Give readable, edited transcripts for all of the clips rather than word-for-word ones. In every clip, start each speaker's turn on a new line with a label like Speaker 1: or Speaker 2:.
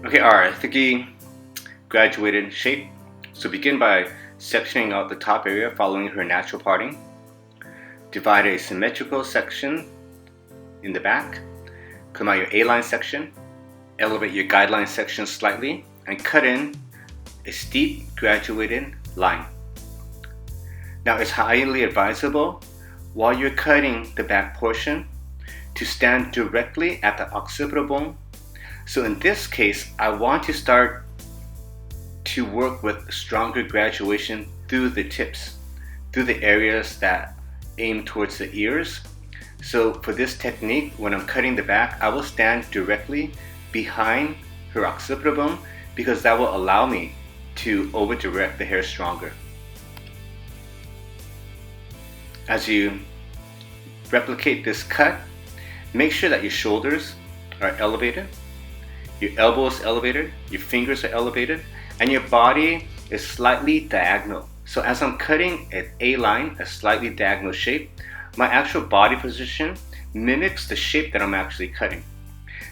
Speaker 1: Okay, our Thiki graduated shape. So begin by sectioning out the top area following her natural parting. Divide a symmetrical section in the back. Come out your A-line section. Elevate your guideline section slightly and cut in a steep graduated line. Now it's highly advisable while you're cutting the back portion to stand directly at the occipital bone. So in this case, I want to start to work with stronger graduation through the tips, through the areas that aim towards the ears. So for this technique, when I'm cutting the back, I will stand directly behind her occipital bone because that will allow me to over direct the hair stronger. As you replicate this cut, make sure that your shoulders are elevated, your elbows elevated, your fingers are elevated, and your body is slightly diagonal. So as I'm cutting an A-line, a slightly diagonal shape, my actual body position mimics the shape that I'm actually cutting.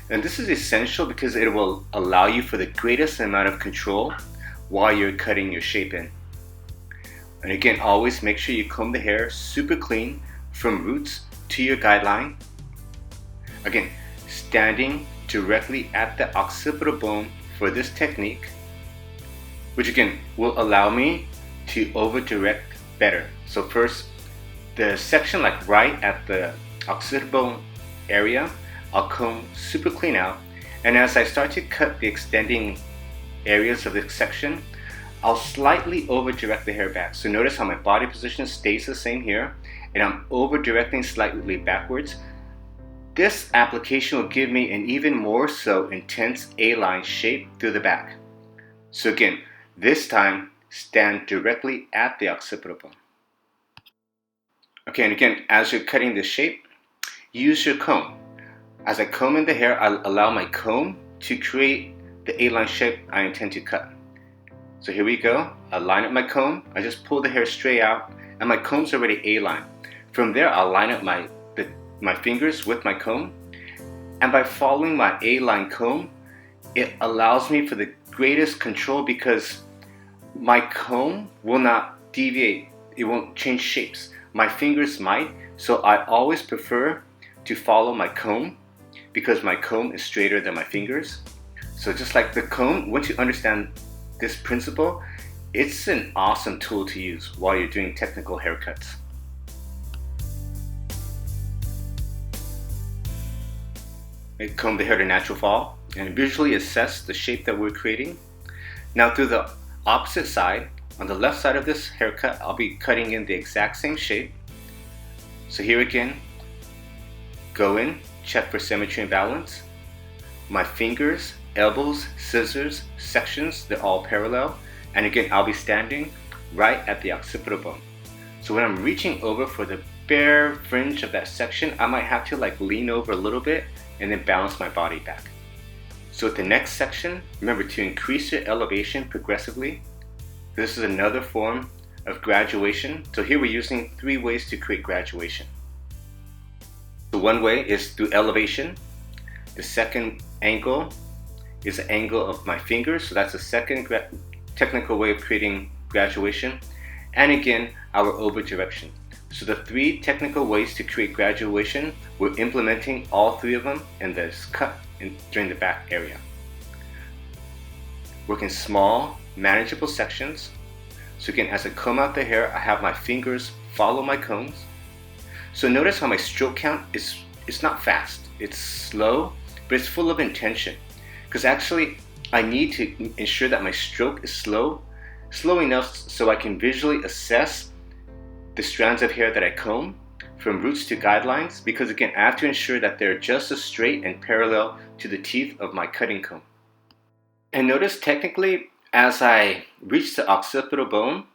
Speaker 1: And this is essential because it will allow you for the greatest amount of control while you're cutting your shape in. And again, always make sure you comb the hair super clean from roots to your guideline. Again, standing directly at the occipital bone for this technique, which again will allow me to over direct better. So first, the section like right at the occipital bone area, I'll comb super clean out. And as I start to cut the extending areas of this section, I'll slightly over direct the hair back. So notice how my body position stays the same here, and I'm over directing slightly backwards. This application will give me an even more so intense A-line shape through the back. So again, this time stand directly at the occipital bone. Okay, and again, as you're cutting the shape, use your comb. As I comb in the hair, I'll allow my comb to create the A-line shape I intend to cut. So here we go. I line up my comb. I just pull the hair straight out, and my comb's already A-line. From there, I'll line up my fingers with my comb, and by following my A-line comb, it allows me for the greatest control because my comb will not deviate. It won't change shapes. My fingers might, so I always prefer to follow my comb because my comb is straighter than my fingers. So just like the comb, once you understand this principle, it's an awesome tool to use while you're doing technical haircuts. Comb the hair to natural fall and visually assess the shape that we're creating. Now through the opposite side, on the left side of this haircut, I'll be cutting in the exact same shape. So here again, go in, check for symmetry and balance. My fingers, elbows, scissors, sections, they're all parallel. And again, I'll be standing right at the occipital bone. So when I'm reaching over for the bare fringe of that section, I might have to lean over a little bit and then balance my body back. So with the next section, remember to increase your elevation progressively. This is another form of graduation. So here we're using 3 ways to create graduation. So one way is through elevation. The second angle is the angle of my fingers. So that's the second technical way of creating graduation. And again, our over direction. So the 3 technical ways to create graduation, we're implementing all 3 of them in this cut during the back area. Work in small, manageable sections. So again, as I comb out the hair, I have my fingers follow my combs. So notice how my stroke count it's not fast. It's slow, but it's full of intention. Because actually, I need to ensure that my stroke is slow enough so I can visually assess the strands of hair that I comb from roots to guidelines, because again, I have to ensure that they're just as straight and parallel to the teeth of my cutting comb. And notice technically, as I reach the occipital bone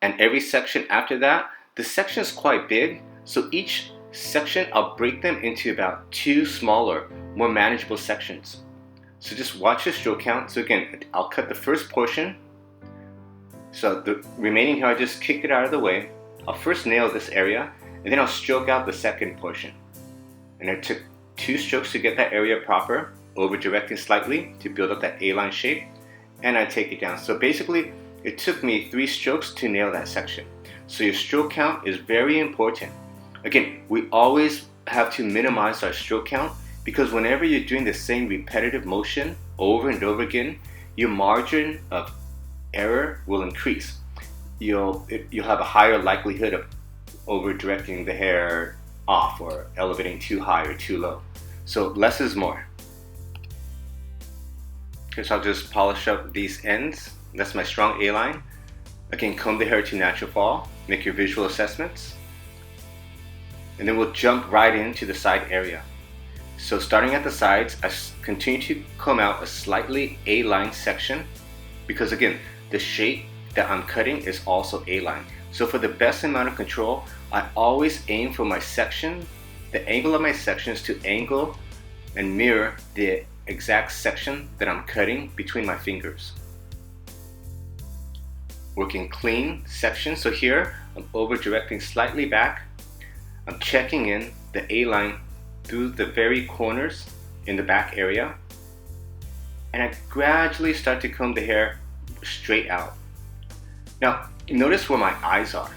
Speaker 1: and every section after that, the section is quite big, so each section I'll break them into about 2 smaller, more manageable sections. So just watch the stroke count. So again, I'll cut the first portion. So the remaining hair, I just kicked it out of the way. I'll first nail this area, and then I'll stroke out the second portion. And I took 2 strokes to get that area proper. over directing slightly to build up that A-line shape, and I take it down. So basically, it took me 3 strokes to nail that section. So your stroke count is very important. Again, we always have to minimize our stroke count because whenever you're doing the same repetitive motion over and over again, your margin of error will increase. You'll have a higher likelihood of over directing the hair off or elevating too high or too low. So less is more. Okay, so I'll just polish up these ends. That's my strong A-line. Again, comb the hair to natural fall, make your visual assessments, and then we'll jump right into the side area. So starting at the sides, I continue to comb out a slightly A-line section because again, the shape that I'm cutting is also A-line. So for the best amount of control, I always aim for my section, the angle of my sections to angle and mirror the exact section that I'm cutting between my fingers. Working clean section. So here, I'm over directing slightly back. I'm checking in the A-line through the very corners in the back area. And I gradually start to comb the hair straight out. Now, notice where my eyes are.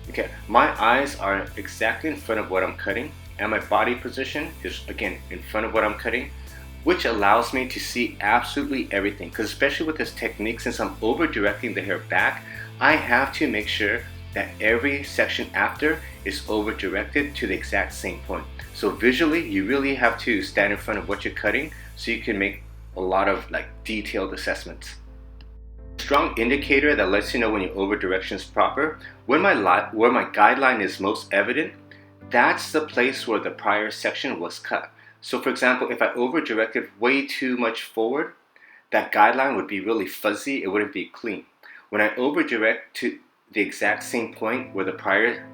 Speaker 1: Okay, my eyes are exactly in front of what I'm cutting, and my body position is again in front of what I'm cutting, which allows me to see absolutely everything. Because especially with this technique, since I'm over directing the hair back, I have to make sure that every section after is over directed to the exact same point. So visually, you really have to stand in front of what you're cutting so you can make a lot of detailed assessments. Strong indicator that lets you know when your over direction is proper. Where my guideline is most evident, that's the place where the prior section was cut. So for example, if I over directed way too much forward, that guideline would be really fuzzy, it wouldn't be clean. When I over direct to the exact same point where the prior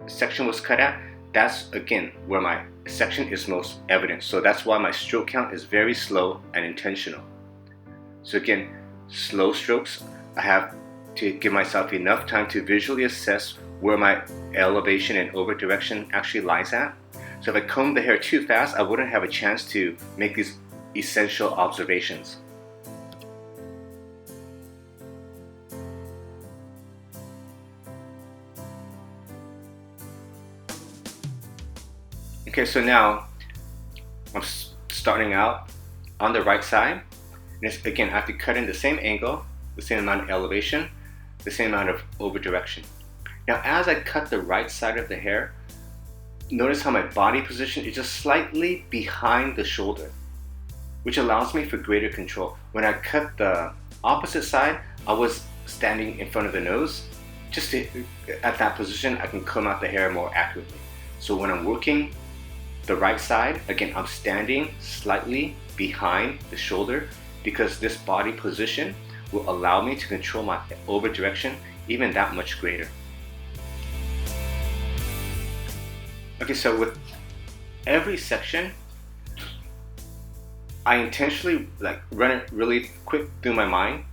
Speaker 1: section was cut at, that's again where my section is most evident. So that's why my stroke count is very slow and intentional. So again, slow strokes, I have to give myself enough time to visually assess where my elevation and over direction actually lies at. So if I comb the hair too fast, I wouldn't have a chance to make these essential observations. Okay, so now I'm starting out on the right side. And again, I have to cut in the same angle, the same amount of elevation, the same amount of over direction. Now, as I cut the right side of the hair, notice how my body position is just slightly behind the shoulder, which allows me for greater control. When I cut the opposite side, I was standing in front of the nose. Just at that position, I can comb out the hair more accurately. So when I'm working the right side, again, I'm standing slightly behind the shoulder because this body position will allow me to control my over direction even that much greater. Okay, so with every section, I intentionally run it really quick through my mind,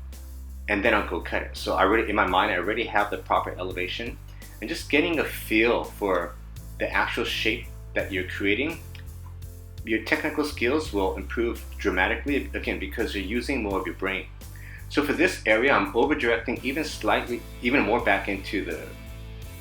Speaker 1: and then I'll go cut it. So in my mind, I already have the proper elevation, and just getting a feel for the actual shape that you're creating, your technical skills will improve dramatically, again, because you're using more of your brain. So for this area, I'm over directing even more back into the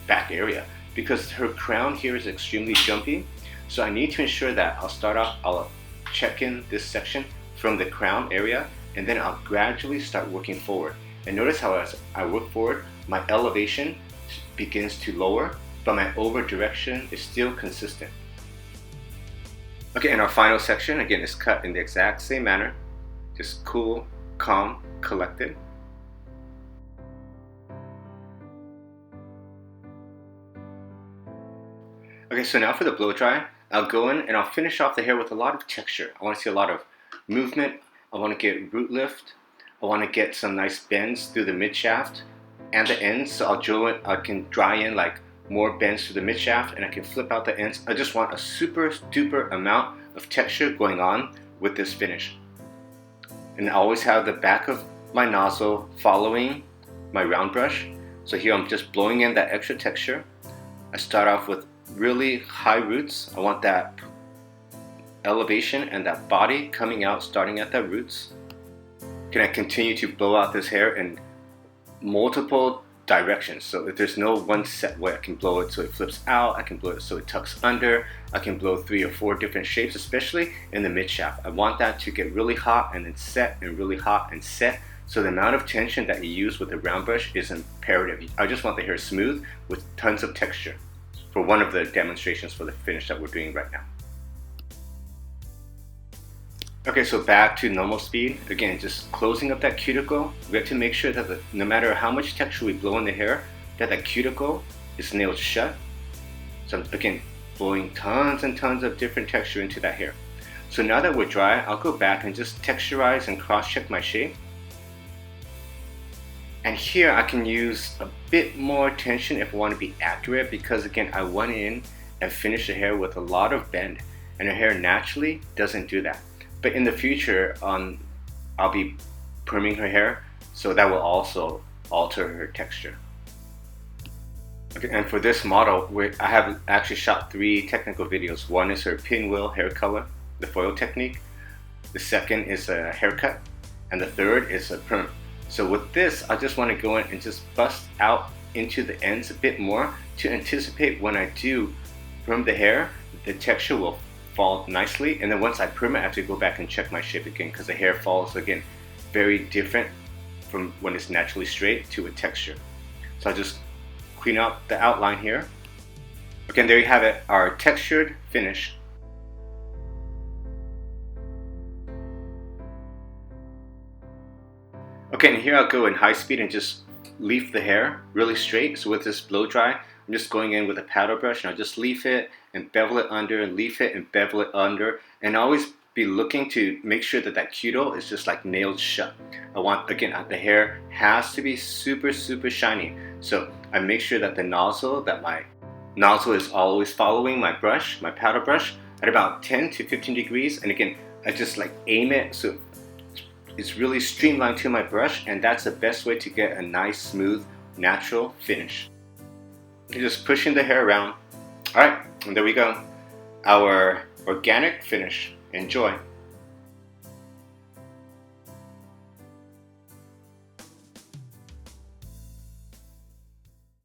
Speaker 1: back area because her crown here is extremely jumpy. So I need to ensure that I'll check in this section from the crown area, and then I'll gradually start working forward. And notice how as I work forward, my elevation begins to lower, but my over direction is still consistent. Okay, and our final section, again, is cut in the exact same manner. Just cool, calm, collected. Okay, so now for the blow dry, I'll go in and I'll finish off the hair with a lot of texture. I want to see a lot of movement. I want to get root lift. I want to get some nice bends through the mid shaft and the ends. So I can dry in more bends through the mid shaft, and I can flip out the ends. I just want a super duper amount of texture going on with this finish. And I always have the back of my nozzle following my round brush. So here I'm just blowing in that extra texture. I start off with really high roots. I want that elevation and that body coming out starting at the roots. Can I continue to blow out this hair in multiple directions? So if there's no one set way, I can blow it so it flips out, I can blow it so it tucks under, I can blow 3 or 4 different shapes, especially in the mid shaft. I want that to get really hot and then set and really hot and set. So the amount of tension that you use with the round brush is imperative. I just want the hair smooth with tons of texture for one of the demonstrations for the finish that we're doing right now. Okay, so back to normal speed. Again, just closing up that cuticle. We have to make sure that no matter how much texture we blow in the hair, that cuticle is nailed shut. So again, blowing tons and tons of different texture into that hair. So now that we're dry, I'll go back and just texturize and cross-check my shape. And here I can use a bit more tension if I want to be accurate, because again, I went in and finished the hair with a lot of bend, and her hair naturally doesn't do that. But in the future, I'll be perming her hair, so that will also alter her texture. Okay, and for this model, I have actually shot 3 technical videos. One is her pinwheel hair color, the foil technique. The second is a haircut, and the third is a perm. So with this, I just want to go in and just bust out into the ends a bit more to anticipate when I do perm the hair, the texture will fall nicely. And then once I perm it, I have to go back and check my shape again, because the hair falls again very different from when it's naturally straight to a texture. So I just clean out the outline here. Okay, and there you have it, our textured finish. Okay, and here I'll go in high speed and just leaf the hair really straight. So with this blow dry, I'm just going in with a paddle brush and I'll just leaf it and bevel it under and leaf it and bevel it under, and always be looking to make sure that cuticle is just like nailed shut. I want, again, the hair has to be super shiny. So I make sure that my nozzle is always following my brush, my paddle brush, at about 10 to 15 degrees. And again, I just like aim it so it's really streamlined to my brush, and that's the best way to get a nice, smooth, natural finish. You're just pushing the hair around. Alright, and there we go. Our organic finish. Enjoy.